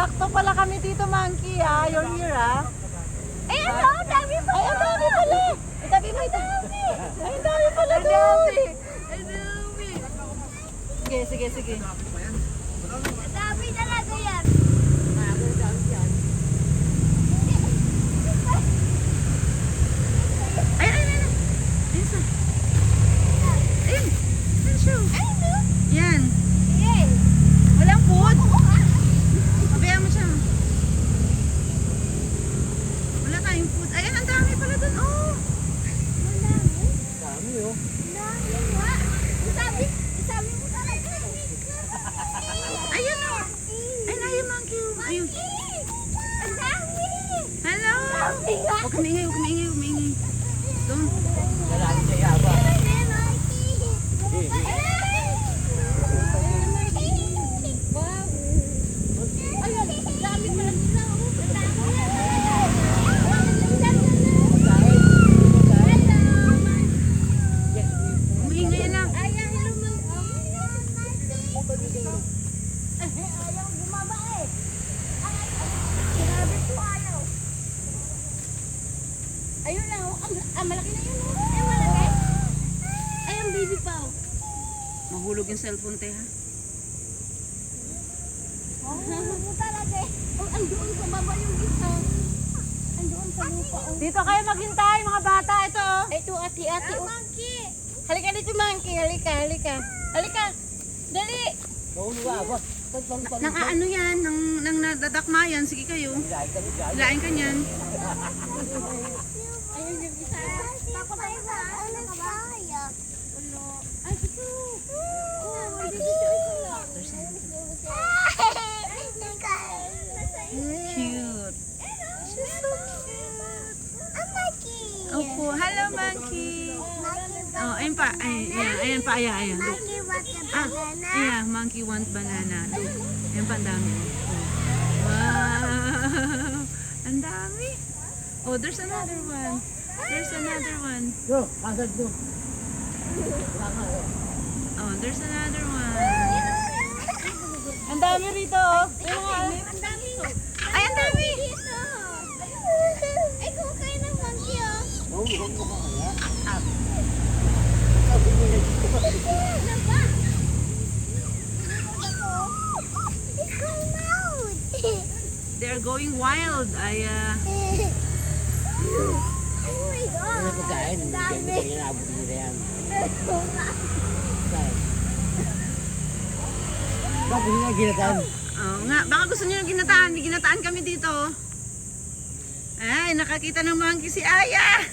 sakto pala kami dito, Monkey, ah. You're here, ah. Ay, ano? Ang dami pa. Ay, ang dami pala. Itabi mo ito. Ay, ang dami pala doon. Ang dami. Sige, sige, sige. Ang dami talaga yan. Ay, ay, ay, ay. Ayun siya. Ayun. Ayun siya. Ano? Yan. Yay. Walang food. Pabayaan mo siya. Wala tayong food. Ayan, ang dami pala dun. Oh. Ang dami. Dami oh. Ang dami nga. Sabi mo talaga. Ayun, oh. Ayun, ayun, Monkey. Ayun. Ang dami. Hello. Dami nga. Huwag kami ingay, huwag kami ingay, huwag kami ingay. Don't. Lalaki siya yaba. Maingay lang. Ayun na, oh. Ang malaki na yun, oh. Ay, malaki. Ay, ang baby pa, oh. Mahulog yung cellphone, te, ha? Oh, talaga eh. Oh, andoon sa baba yung isa. Andoon sa lupa, oh. Dito kayo maghintay, mga bata. Ito, oh. Ito, ati-ati, oh. Monkey. Halika dito, monkey. Halika, halika. Halika. Dali. Mahulog ka ba? Nang ano yan, nang nadadakma yan. Sige kayo. Hilain ka niyan. Ayun yung isa. Takot tayo sa ano ka ba? Ulo. Ay, ito. Oh, dito isa Cute. She's so cute. A monkey. Opo. Hello, Monkey. Oh, ayun pa. Ayan pa. Ayan. Look. Monkey want the Ah, yeah. Monkey want banana. Look. Ayan pa, ang dami. Wow. Ang dami. Oh, there's another one. There's another one. Yo, agad do. Oh, there's another one. Ang dami rito, oh. Ang dami. Ay, ang dami. Dito. Ay, kung kayo ng monkey, oh. Mahulog mo ka kaya. Ano ba? Ikaw out. They're going wild. Oh my God. Ano pagkain? Hindi Dami. kayo inabot nila yan. Bakit hindi nga ginataan? Oh, nga, baka gusto niyo ng ginataan. May ginataan kami dito. Ay, nakakita ng monkey si Aya.